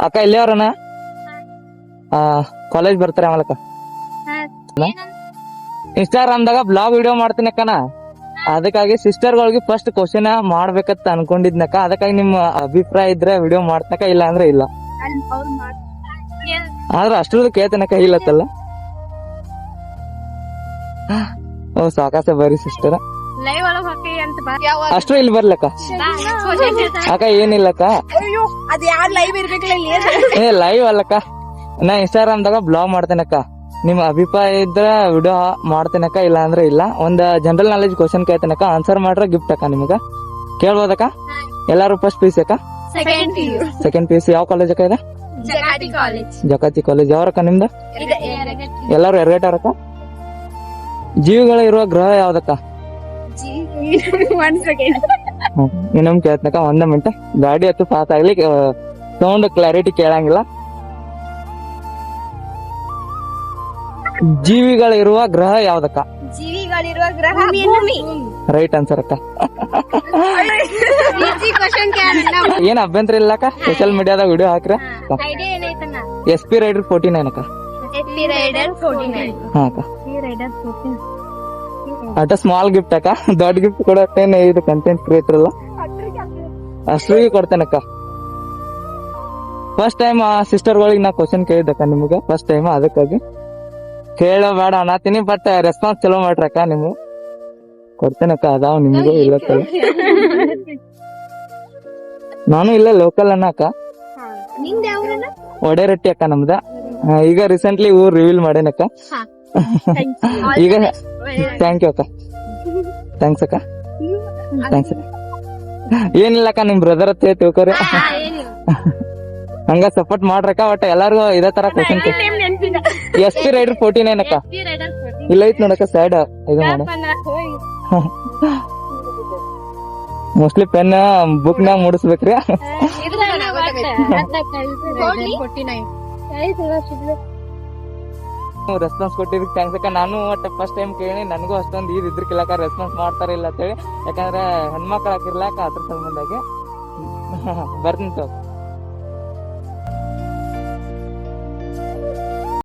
ಅಕ್ಕ ಇಲ್ಲಿಯವ್ರನ ಕಾಲೇಜ್ ಬರ್ತಾರೆ ಆಮೇಲಕ್ಕ ಇನ್ಸ್ಟಾಗ್ರಾಮ್ದಾಗ blog video ಮಾಡ್ತೀನಿ ಅಕ್ಕನ. ಅದಕ್ಕಾಗಿ ಸಿಸ್ಟರ್ಗಳಿಗೆ ಫಸ್ಟ್ ಕ್ವಶನ್ ಮಾಡ್ಬೇಕಂತ ಅನ್ಕೊಂಡಿದ್ನಕ್ಕ. ಅದಕ್ಕಾಗಿ ನಿಮ್ಮ ಅಭಿಪ್ರಾಯ ಇದ್ರೆ ವಿಡಿಯೋ ಮಾಡ್ತನಕ, ಇಲ್ಲ ಅಂದ್ರೆ ಇಲ್ಲ. ಆದ್ರೆ ಅಷ್ಟ್ರದ್ದು ಕೇಳ್ತನಕ ಇಲ್ಲತ್ತಲ್ಲ. ಓ ಸಾಕಾಸ ಬರ್ರಿ ಸಿಸ್ಟರ್, ಅಷ್ಟ್ರು ಇಲ್ಲಿ ಬರ್ಲಕ್ಕ. ಅಕ್ಕ ಏನಿಲ್ಲಕ್ಕ, ಏ ಲೈವ್ ಅಲ್ಲಕ್ಕ, ನಾ ಇನ್ಸ್ಟಾಗ್ರಾಮ್ದಾಗ ಬ್ಲಾಗ್ ಮಾಡ್ತೇನಕ್ಕ. ನಿಮ್ ಅಭಿಪ್ರಾಯ ಇದ್ರ ವಿಡಿಯೋ ಮಾಡ್ತೇನಕ್ಕ, ಇಲ್ಲ ಅಂದ್ರೆ ಇಲ್ಲ. ಒಂದ್ ಜನರಲ್ ನಾಲೆಜ್ ಕ್ವಶನ್ ಕೇಳ್ತೇನಕ್ಕ, ಆನ್ಸರ್ ಮಾಡ್ರೆ ಗಿಫ್ಟ್ ಅಕ್ಕ ನಿಮಗ. ಕೇಳ್ಬೋದಕ್ಕ? ಎಲ್ಲಾರು ಫಸ್ಟ್ ಪಿ ಯು ಸಿ ಅಕ್ಕ? Second P U C. ಯಾವ ಕಾಲೇಜ್ ಅಕ್ಕ ಇದೆ? ಜಕಾತಿ ಕಾಲೇಜ್. ಯಾವ್ರಕ್ಕ ನಿಮ್ದು? ಎಲ್ಲಾರು ಎರಗಟ್ಟವ್ರಕ್ಕ? ಜೀವಿಗಳ ಇರುವ ಗ್ರಹ ಯಾವ್ದಕ್ಕ? ಇನ್ನೊಮ್ಮೆ ಕೇಳ್ತನಕ್ಕ, 1 ಮಿನಿಟ್. ಗಾಡಿ ಹತ್ತು ಪಾಸ್ ಆಗ್ಲಿ, ಸೌಂಡ್ ಕ್ಲಾರಿಟಿ ಕೇಳಂಗಿಲ್ಲ. ಜೀವಿಗಳಿರುವ ಗ್ರಹ ಯಾವ್ದಕ್ಕ? ಜೀವಿಗಳಿರುವ ಗ್ರಹ ರೈಟ್ ಆನ್ಸರ್ ಅಕ್ಕ. ಏನ್ ಅಭ್ಯಂತರ ಇಲ್ಲಕ್ಕ, ಸೋಶಿಯಲ್ ಮೀಡಿಯಾದಾಗ ವಿಡಿಯೋ ಹಾಕ್ರ. SP ರೈಡರ್ 49 ಅಕ್ಕ. ಹಾ ಅಕ್ಕ, ಅಟ ಸ್ಮಾಲ್ ಗಿಫ್ಟ್ ಅಕ್ಕ. ದೊಡ್ಡ ಗಿಫ್ಟ್ ಕೊಡತ್ತೇನೆ, ಇದು ಕಂಟೆಂಟ್ ಕ್ರಿಯೇಟರ್ ಅಲ್ಲ, ಅಷ್ಟ್ರಿಗೆ ಕೊಡ್ತೇನಕ್ಕ. ಫಸ್ಟ್ ಟೈಮ್ ಸಿಸ್ಟರ್ಗಳಿಗೆ ನಾ ಕ್ವಶನ್ ಕೇಳಿದ್ದಕ್ಕ ನಿಮ್ಗೆ, ಫಸ್ಟ್ ಟೈಮ್. ಅದಕ್ಕಾಗಿ ಕೇಳಬೇಡ ಅನ್ನತೀನಿ, ಬಟ್ ರೆಸ್ಪಾನ್ಸ್ ಚಲೋ ಮಾಡ್ರಕ್ಕ. ನೀವು ಕೊಡ್ತೇನಕ್ಕ, ಅದಾವ ನಿಮ್ಗೂ ಇಲ್ಲತ್ತಲ್ಲ. ನಾನು ಇಲ್ಲ ಲೋಕಲ್ ಅನ್ನಕ್ಕ, ಒಡೆರಟ್ಟಿ ಅಕ್ಕ ನಮ್ದ. ಈಗ ರೀಸೆಂಟ್ಲಿ ಊರ್ ರಿವೀಲ್ ಮಾಡೇನಕ್ಕ. ಈಗ ಥ್ಯಾಂಕ್ ಯು ಅಕ್ಕ, ಥ್ಯಾಂಕ್ಸ್ ಅಕ್ಕ, ಥ್ಯಾಂಕ್ಸ್ ಅಕ್ಕ. ಏನಿಲ್ಲಕ್ಕ, ನಿಮ್ ಬ್ರದರ್ ಹತ್ರ ತಿಳ್ಕೊರಿ, ಹಂಗ ಸಪೋರ್ಟ್ ಮಾಡ್ರಕ್ಕ. ಒಟ್ಟ ಎಲ್ಲಾರ್ಗು ಇದೇ ತರ ಕ್ವಶನ್. SP ರೈಡರ್ 49 ಅಕ್ಕ. ಇಲ್ಲ ಐತ್ ನೋಡಕ್ಕ, ಸೈಡ್ ಇದು ಮಾಡ. ಮೋಸ್ಟ್ಲಿ ಪೆನ್ ಬುಕ್ ನಾಗ ಮೂಡಿಸ್ಬೇಕ್ರಿ. ರೆಸ್ಪಾನ್ಸ್ ಕೊಟ್ಟಿದ್ದಕ್ಕೆ ಥ್ಯಾಂಕ್ಸ್ ಅಕ್ಕ. ನಾನು ಒಟ್ಟು ಫಸ್ಟ್ ಟೈಮ್ ಕೇಳಿ, ನನಗೂ ಅಷ್ಟೊಂದು ಇದ್ರಕ್ಕಿಲ್ಲಕ್ಕ ರೆಸ್ಪಾನ್ಸ್ ಮಾಡ್ತಾರಿಲ್ಲ ಅಂತೇಳಿ. ಯಾಕಂದ್ರೆ ಹೆಣ್ಮಕ್ಳು ಹಾಕಿರ್ಲಾಕ ಅದ್ರ ಸಂಬಂಧಾಗಿ ಬರ್ತೀನಿ.